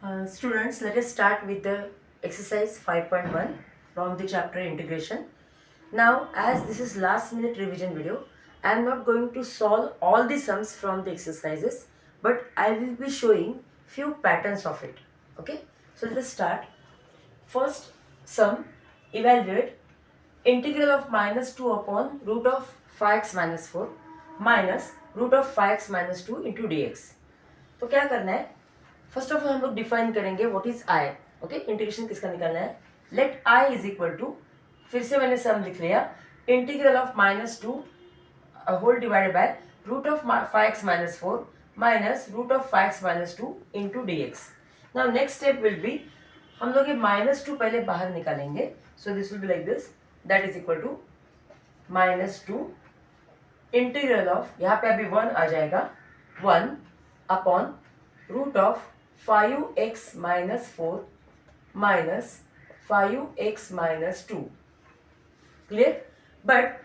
Students, let us start with the exercise 5.1 from the chapter integration. Now, as this is last minute revision video, I am not going to solve all the sums from the exercises, but I will be showing few patterns of it. Okay, so let us start. First sum, evaluate integral of minus 2 upon root of 5x minus 4 minus root of 5x minus 2 into dx. तो क्या करना है, first of all हम लोग define करेंगे what is I. Okay, integration किसका निकालना है. Let I is equal to, फिर से मैंने सम लिख लिया, integral of minus two whole divided by root of 5x minus 4 minus root of 5x minus 2 into D x. Now next step will be, हम लोग ये माइनस टू पहले बाहर निकालेंगे. So this will be like this, that is equal to minus two integral of, यहाँ पे अभी 1 आ जाएगा, 1 upon root of 5x minus 4 minus 5x minus 2. Clear? But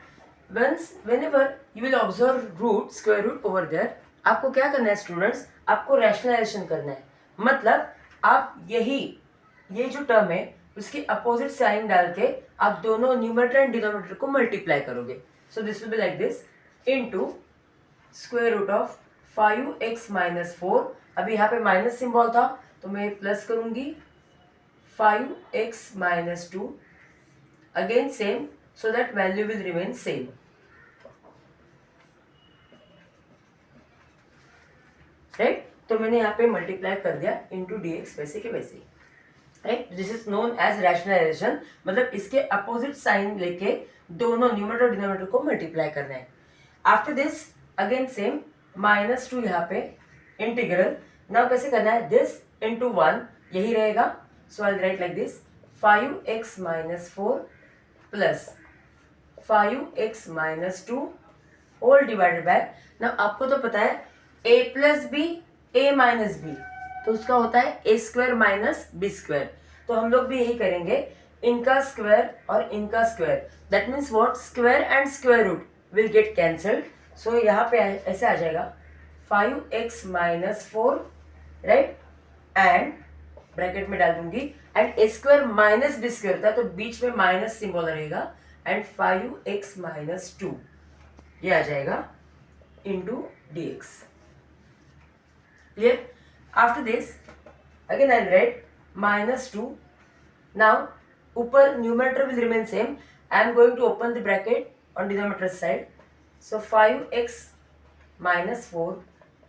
whenever you will observe root, square root over there, आपको क्या करना है students, आपको रैशनलाइजेशन करना है. मतलब आप ये जो टर्म है उसके अपोजिट साइन डाल के आप दोनों न्यूमरेटर एंड डिनोमिनेटर को मल्टीप्लाई करोगे. So this will be like this, into square root of 5x minus 4. अभी यहाँ पे माइनस सिंबल था तो मैं प्लस करूंगी 5x minus 2, again same, so that value will remain same. Right, तो मैंने यहाँ पे मल्टीप्लाई कर दिया इंटू डी एक्स, वैसे के वैसे. Right, this is known as rationalisation. मतलब इसके अपोजिट साइन लेके दोनों न्यूमरेटर और डिनोमिनेटर को मल्टीप्लाई करना है. After this again same, minus two यहाँ पे इंटीग्रल. नाउ कैसे करना है, दिस इंटू 1 यही रहेगा. So I write like this, 5x minus 4 plus 5x minus 2 whole divided by. Now आपको तो पता है a plus B A minus B, तो उसका होता है A square minus B square. तो हम लोग भी यही करेंगे, इनका स्क्वायर और इनका square, that means what, square and square root will get cancelled. So यहाँ पे ऐसे आ जाएगा 5x minus 4, right, and bracket में डाल दूंगी, and A square minus B square होता है तो बीच में माइनस सिंबल रहेगा, एंड 5x माइनस 2 ये आ जाएगा into D X. Clear? After this again I write minus 2. Now ऊपर numerator will remain same. I am going to open the bracket on denominator side. So 5x minus 4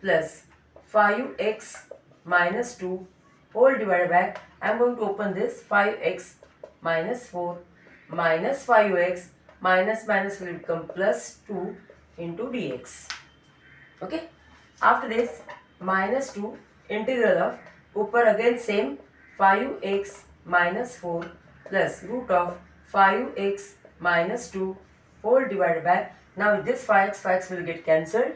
plus 5x minus 2 whole divided by, I am going to open this, 5x minus 4 minus 5x minus will become plus 2 into dx. Okay, after this minus 2 integral of, ऊपर again same, 5x minus 4 plus root of 5x minus 2 whole divided by. Now this 5x will get cancelled.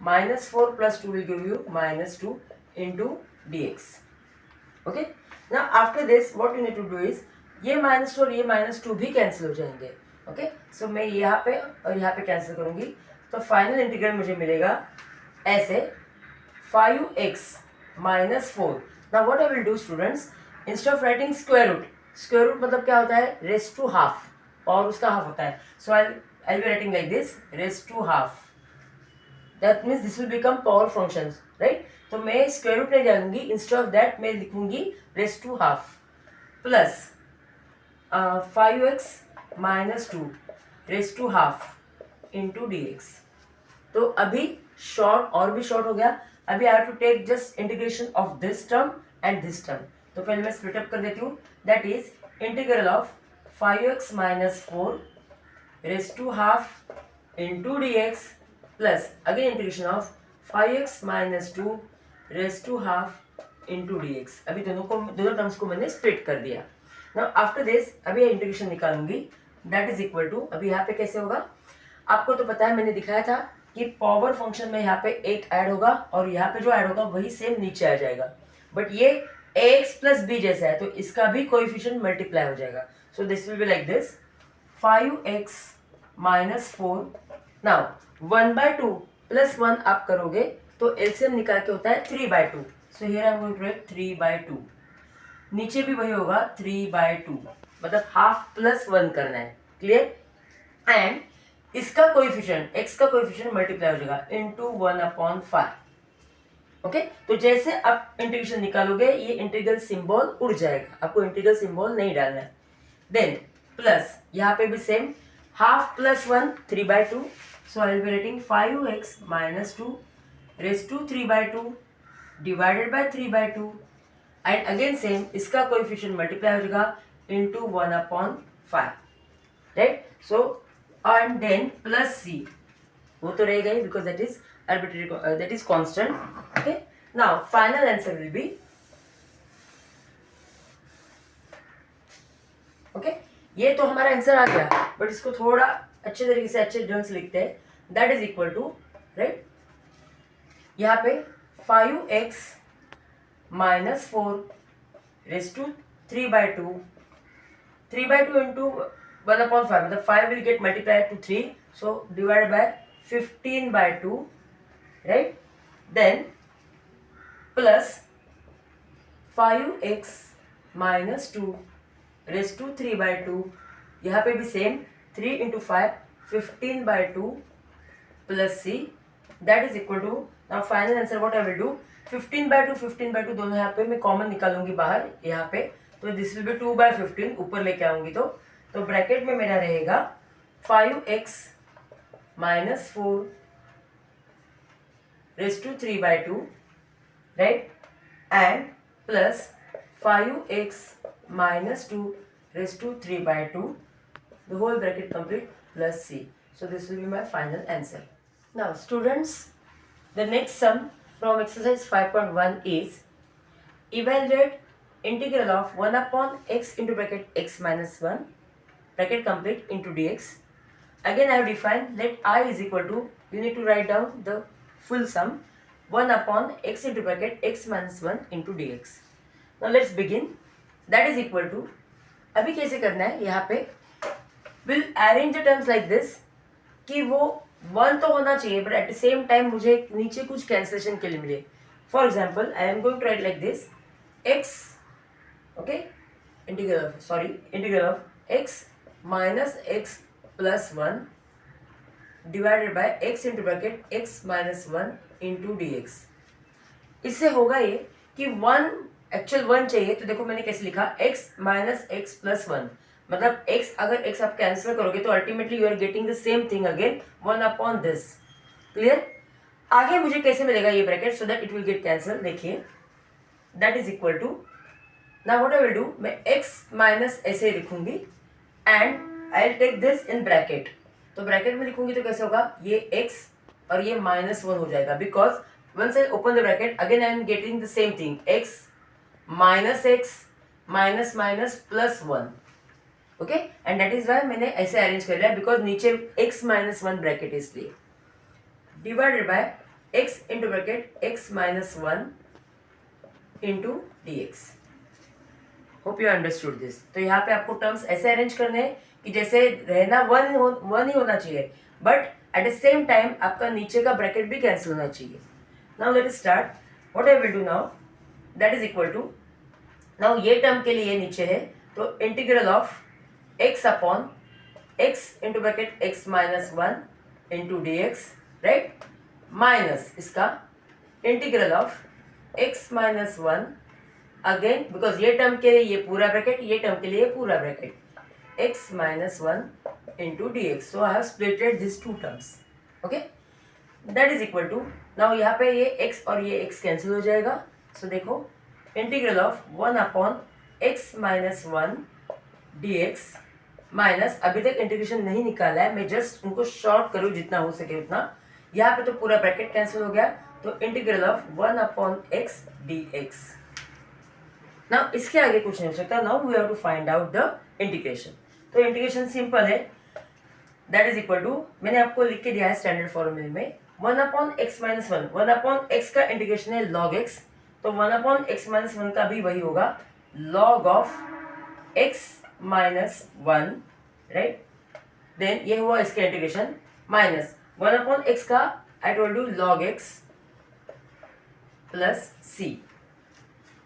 Minus 4 plus 2 will give you minus 2 into dx. Okay. Now after this what you need to do is, ये minus 2 और ये minus 2 भी cancel हो जाएंगे. Okay. So मैं यहाँ पे और यहाँ पे cancel करूँगी, तो फाइनल इंटीग्रल मुझे मिलेगा ऐसे 5x minus 4. Now what I will do students, instead of writing square root मतलब क्या होता है, raised to half, और उसका हाफ होता है. So I'll be writing like this, raised to half. That means this will become power functions, right? तो मैं स्क्वायर रूट नहीं डालूंगी, इंस्टेड ऑफ दैट मैं लिखूंगी raised to half plus 5x minus 2 raised to half into D x. तो अभी short और भी शॉर्ट हो गया. अभी I have to take just integration of this term and this term. तो पहले मैं स्प्लिट अप कर देती हूँ. That is integral of 5x minus 4 raised to half into D x plus again integration of 5x minus 2 raise to half into D X. अभी दोनों terms को मैंने स्प्लिट कर दिया. नाउ आफ्टर दिस अभी इंटीग्रेशन निकालूंगी, दैट इज इक्वल टू, अभी यहाँ पे कैसे होगा आपको तो पता है, मैंने दिखाया था कि पावर फंक्शन में यहाँ पे एक ऐड होगा और यहाँ पे जो ऐड होगा वही सेम नीचे आ जाएगा. बट ये ax प्लस बी जैसा है तो इसका भी कोएफिशिएंट मल्टीप्लाई हो जाएगा. सो this will be like this, 5x minus 4. Now 1/2 plus 1 आप करोगे तो एलसीएम निकाल के होता है 3/2. So here I am going to write 3/2. नीचे भी वही होगा 3/2, मतलब हाफ प्लस 1 करना है, क्लियर। एंड इसका कोएफिशिएंट, x का कोएफिशिएंट मल्टीप्लाई हो जाएगा इनटू 1/5। ओके, तो जैसे आप इंटीग्रेशन निकालोगे ये इंटीग्रल सिंबल उड़ जाएगा, आपको इंटीग्रल सिंबल नहीं डालना है। देन प्लस यहाँ पे भी same, half plus 1 3/2, so I will be writing 5x - 2 raise to 3/2 divided by 3/2 and again same, इसका कोएफिशिएंट मल्टीप्लाई हो जाएगा into 1/5, right. So and then plus c, वो तो रहेगा ही because that is arbitrary, that is constant. Okay, now final answer will be, okay, ये तो हमारा आंसर आ गया, बट इसको थोड़ा अच्छे तरीके से, अच्छे ढंग से लिखते हैं। That is equal to, right, यहाँ पे 5x - 4 रेज टू 3/2, 3/2 इंटू 1/5, मतलब 5 will get multiplied to 3, so divided by 15/2, right, then plus 5x - 2 raised to 3/2, यहाँ पे भी same 3 into 5 15/2 plus c, that is equal to, now final answer what I will do, 15/2 दोनों यहाँ पे मैं common निकालूंगी बाहर यहाँ पे, तो दिस विल बी 2/15, ऊपर लेके आऊंगी तो ब्रैकेट में मेरा रहेगा 5x - 4 raised to 3/2, right, and plus 5x - 2 raised to 3/2, the whole bracket complete, plus c. So this will be my final answer. Now students, the next sum from exercise 5.1 is evaluate integral of 1/x into bracket x minus 1 bracket complete into dx. Again I have defined, let I is equal to, you need to write down the full sum 1/x into bracket x minus 1 into dx. Now let's begin. That is equal to, अभी कैसे करना है, यहाँ पे will arrange the terms like this कि वो 1 तो होना चाहिए, but at the same time मुझे नीचे कुछ कैंसलेशन के लिए मिले. For example, I am going to write like this, x, okay, integral of x minus x plus 1 divided by x into bracket x - 1 into dx. इससे होगा ये कि 1 एक्चुअल 1 चाहिए, तो देखो मैंने कैसे लिखा, x - x plus 1, मतलब x, अगर x आप कैंसिल करोगे तो ultimately you are getting the same thing again 1/this, clear. आगे मुझे कैसे मिलेगा ये bracket, so that it will get cancel, देखिए that is equal to, now what I will do, मैं x माइनस ऐसे लिखूंगी and I will take this in bracket, तो ब्रैकेट में लिखूंगी तो कैसे होगा, ये x और ये -1 हो जाएगा, because once I open the bracket again I am getting the same thing, x - x minus plus 1, okay, and that is why मैंने ऐसे अरेंज कर लिया, बिकॉज नीचे x - 1 ब्रैकेट इसलिए, divided by x into bracket x - 1 into dx. Hope you understood this. तो यहाँ पे आपको टर्म्स ऐसे अरेंज करने हैं कि जैसे रहना 1 ही होना चाहिए, but at the same time आपका नीचे का ब्रैकेट भी कैंसिल होना चाहिए. Now let us start. What I will do now, that is equal to, now ये टर्म के लिए नीचे है, तो integral of x upon x into bracket x - 1 into dx, right, minus इसका integral of x - 1 again, because ये term के लिए ये पूरा ब्रैकेट, ये टर्म के लिए पूरा bracket, x - 1 into dx. So I have splitted these two terms. Okay, that is equal to, now यहाँ पे ये x और ये x कैंसिल हो जाएगा. So देखो integral of 1/x - 1 dx minus, अभी तक इंटीग्रेशन नहीं निकाला है, मैं जस्ट उनको शॉर्ट करूँ जितना हो सके उतना. यहाँ पे तो पूरा ब्रैकेट कैंसिल हो गया, तो integral of 1/x dx. Now इसके आगे कुछ नहीं हो सकता. Now we have to find out the integration. तो इंटीग्रेशन सिंपल है, दैट इज इक्वल टू, मैंने आपको लिख के दिया है स्टैंडर्ड फॉर्मूले में, 1/x - 1, 1/x का इंटीग्रेशन है log x, तो 1/x - 1 का भी वही होगा log of x - 1, right. Then ये हुआ इसका इंटीग्रेशन, माइनस 1/x का I told you log x plus c,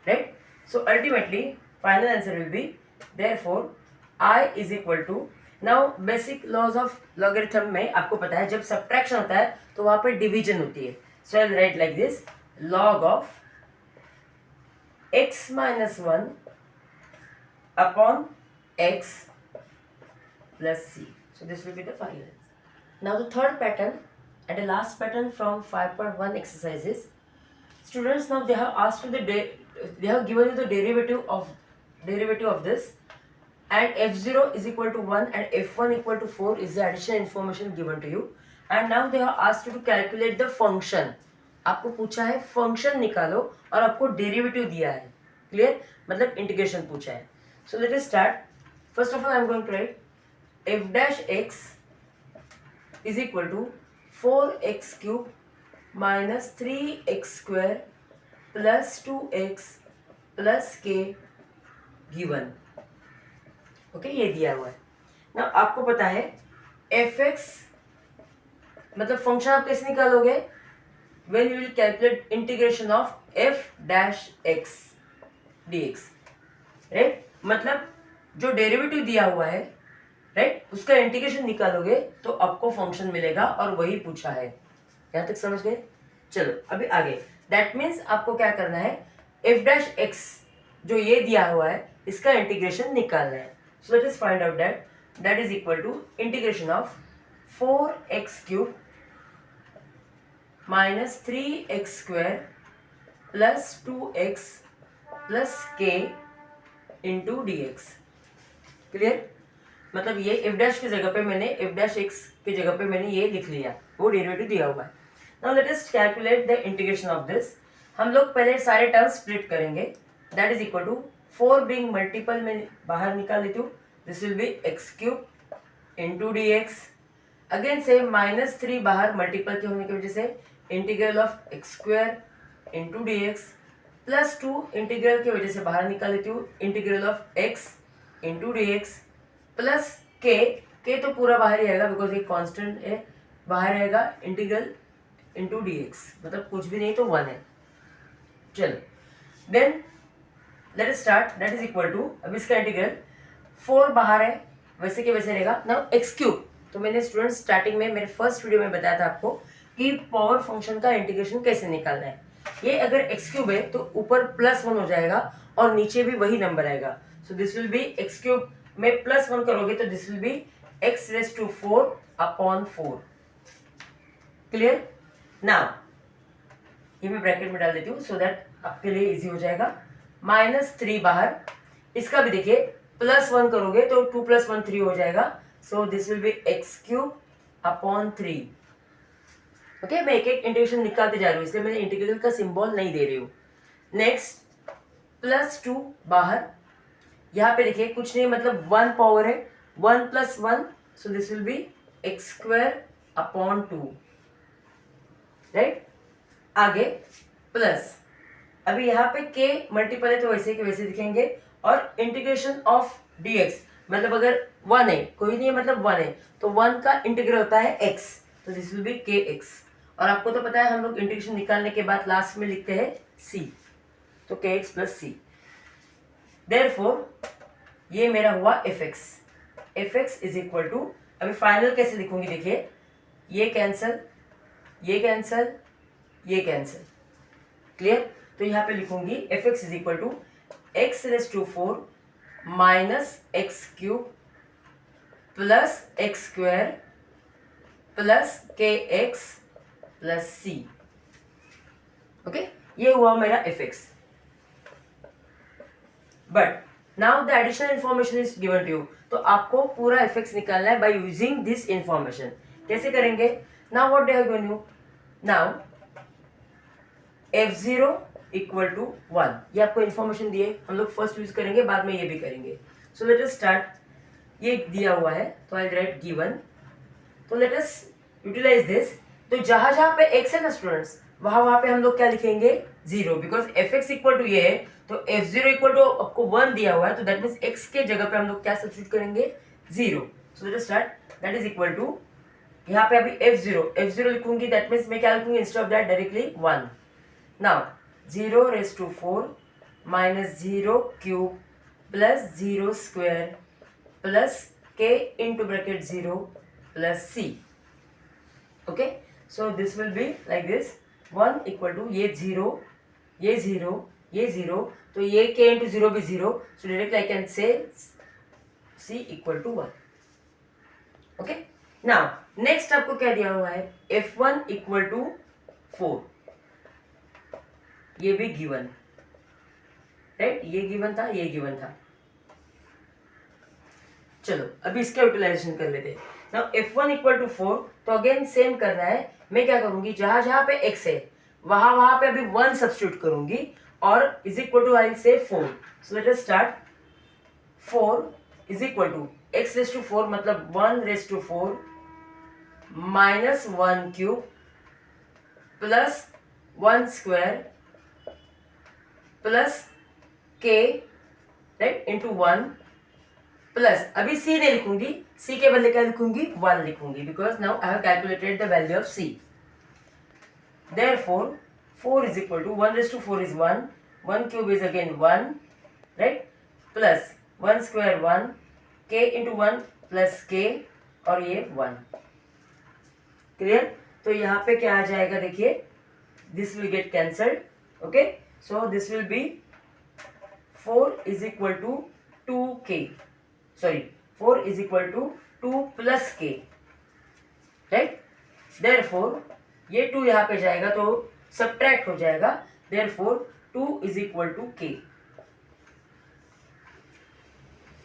right. So ultimately final answer will be therefore I is equal to, now basic laws of logarithm में आपको पता है जब subtraction होता है तो वहां पे डिवीजन होती है. So I write like this, log of x minus 1 upon x plus c. So this will be the final answer. Now the third pattern and the last pattern from 5.1 exercises. Students, now they have asked you they have given you the derivative of this, and f0 is equal to 1 and f1 equal to 4 is the additional information given to you. And now they have asked you to calculate the function. आपको पूछा है function निकालो और आपको derivative दिया है. Clear, मतलब integration पूछा है. So let us start. First of all I am going to write f dash x is equal to 4x cube minus 3x square plus 2x plus k given. Okay, ये दिया हुआ है ना. आपको पता है fx मतलब फंक्शन आप कैसे निकालोगे, when you will calculate integration of f dash x dx, right. मतलब जो डेरिवेटिव दिया हुआ है, राइट, उसका इंटीग्रेशन निकालोगे तो आपको फंक्शन मिलेगा और वही पूछा है. यहां तक समझ गए. चलो अभी आगे. दैट मीन्स आपको क्या करना है, f dash x जो ये दिया हुआ है इसका इंटीग्रेशन निकालना है. So let us find out that is equal to integration of 4x cube minus 3x square plus 2x plus k into dx. Clear, मतलब ये f डैश की जगह पे मैंने f डैश x की जगह पे मैंने ये लिख लिया, वो डेरिवेटिव दिया हुआ है. Now let us calculate the integration of this. हम लोग पहले सारे टर्म्स स्प्लिट करेंगे. That is equal to 4 being multiple में बाहर निकाल लेती हूँ. This will be x cube into D x. Again से -3 बाहर मल्टीपल के होने की वजह से integral of x square into D x plus 2 integral की वजह से बाहर निकाल लेती हूँ integral of x into D x plus के तो पूरा बाहर ही आएगा बिकॉज ये कांस्टेंट है, बाहर आएगा इंटीग्रल इंटू डी एक्स, मतलब कुछ भी नहीं तो 1 है. चलो then let us start. That is equal to, अब इसका इंटीग्रल 4 बाहर है वैसे के वैसे रहेगा. नाउ एक्स क्यूब, तो मैंने स्टूडेंट स्टार्टिंग में मेरे फर्स्ट वीडियो में बताया था आपको कि पावर फंक्शन का इंटीग्रेशन कैसे निकालना है. ये अगर एक्स क्यूब है तो ऊपर +1 हो जाएगा और नीचे भी वही नंबर आएगा. सो this will B x cube में +1 करोगे तो this will be x raised to 4 upon 4. Clear. Now ये मैं ब्रैकेट में डाल देती हूँ सो दैट आपके लिए इजी हो जाएगा. -3 बाहर, इसका भी देखिए +1 करोगे तो 2 + 1 3 हो जाएगा. सो this will be x cube upon 3. Okay, मैं एक एक इंटीग्रेशन निकालते जा रही हूँ इसलिए मैंने इंटीग्रल का सिंबल नहीं दे रही हूँ. नेक्स्ट +2 बाहर, यहाँ पे देखिए कुछ नहीं मतलब 1 पावर है, 1 + 1 सो this will be x square upon 2. Right. आगे प्लस, अभी यहाँ पे k मल्टीपल है तो वैसे के वैसे दिखेंगे और इंटीग्रेशन ऑफ dx मतलब अगर 1 है, कोई नहीं है मतलब 1 है तो 1 का इंटीग्रल होता है x, तो दिस विल बी kx. और आपको तो पता है हम लोग इंटीग्रेशन निकालने के बाद लास्ट में लिखते हैं c, तो kx प्लस c. देयरफॉर ये मेरा हुआ fx. fx is equal to, अभी फाइनल कैसे लिखूंगी देखिए, ये कैंसल, ये कैंसल, ये कैंसल. क्लियर. तो यहाँ पे लिखूंगी fx is equal to x raise to 4 minus x cube plus x square plus k x plus c. Okay, ये हुआ मेरा fx. But now the additional information is given to you, तो आपको पूरा fx निकालना है बाय यूजिंग दिस इंफॉर्मेशन. कैसे करेंगे? Now what they have given you, now f0 equal to 1, ये आपको इंफॉर्मेशन दिए, हम लोग फर्स्ट यूज करेंगे बाद में ये भी करेंगे. सो लेट अस स्टार्ट. ये दिया हुआ है तो आई राइट गिवन. तो लेट अस यूटिलाइज दिस. तो जहां जहां पे x है ना स्टूडेंट्स, वहां पे हम लोग क्या लिखेंगे 0, बिकॉज fx इक्वल टू ये है तो f0 इक्वल टू आपको 1 दिया हुआ है तो दैट मीन्स x के जगह पे हम लोग क्या सब्स्टिट्यूट करेंगे 0. So let us start. That is equal to, यहाँ पे अभी f0 लिखूंगी, दैट मीन्स मैं क्या लिखूंगी instead of that directly 1. Now 0 raise to 4 minus 0 cube plus 0 square plus k into bracket 0 plus c. Okay, so this will be like this. 1 equal to ये 0, ये 0, ये 0, तो ये k into 0 भी 0, so directly I can say c equal to 1. Okay, now next आपको क्या दिया हुआ है, f1 equal to 4, ये भी गिवन, राइट, ये गिवन था, ये गिवन था. चलो अभी इसका यूटिलाइजेशन कर लेते हैं. नाउ f1 इक्वल टू 4, तो अगेन सेम करना है. मैं क्या करूंगी, जहां जहां पे x है वहां पे अभी 1 सब्स्टिट्यूट करूंगी और is equal to I will say 4. So let us start. 4 is equal to x raise to 4 मतलब 1 raise to 4 minus 1 cube plus 1 square plus k, right, into 1 plus, अभी c नहीं लिखूंगी, c के बदले क्या लिखूंगी, 1 लिखूंगी, because now I have calculated the value of c. Therefore 4 is equal to 1 raised to 4 is 1, 1 cube is again 1, right, plus 1 square 1, k into 1 plus k और ये 1. क्लियर. तो यहाँ पे क्या आ जाएगा, देखिए, this will get cancelled. Okay, so this will B 4 is equal to 2k, sorry, 4 is equal to 2 plus k, right. Therefore ये 2 यहाँ पे जाएगा तो सब्ट्रैक्ट हो जाएगा. Therefore 2 is equal to k.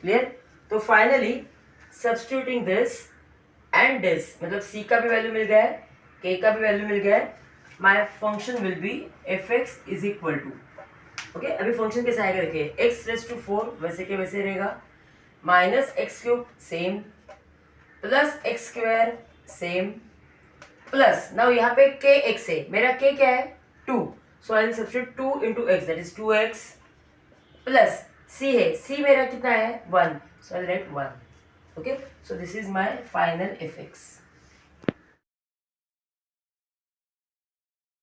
Clear. तो finally substituting this and this, मतलब c का भी वैल्यू मिल गया है, k का भी वैल्यू मिल गया है. My function will be fx is equal to, okay, अभी फंक्शन कैसे आएगा देखिए, x रेज टू 4 वैसे के वैसे रहेगा, minus x cube same, plus x square same, plus now यहाँ पे के एक्स है, मेरा के क्या है 2, so I will substitute 2 into X, that is 2x, plus c है, c मेरा कितना है 1, so I will write 1. Okay, so this is my final fx.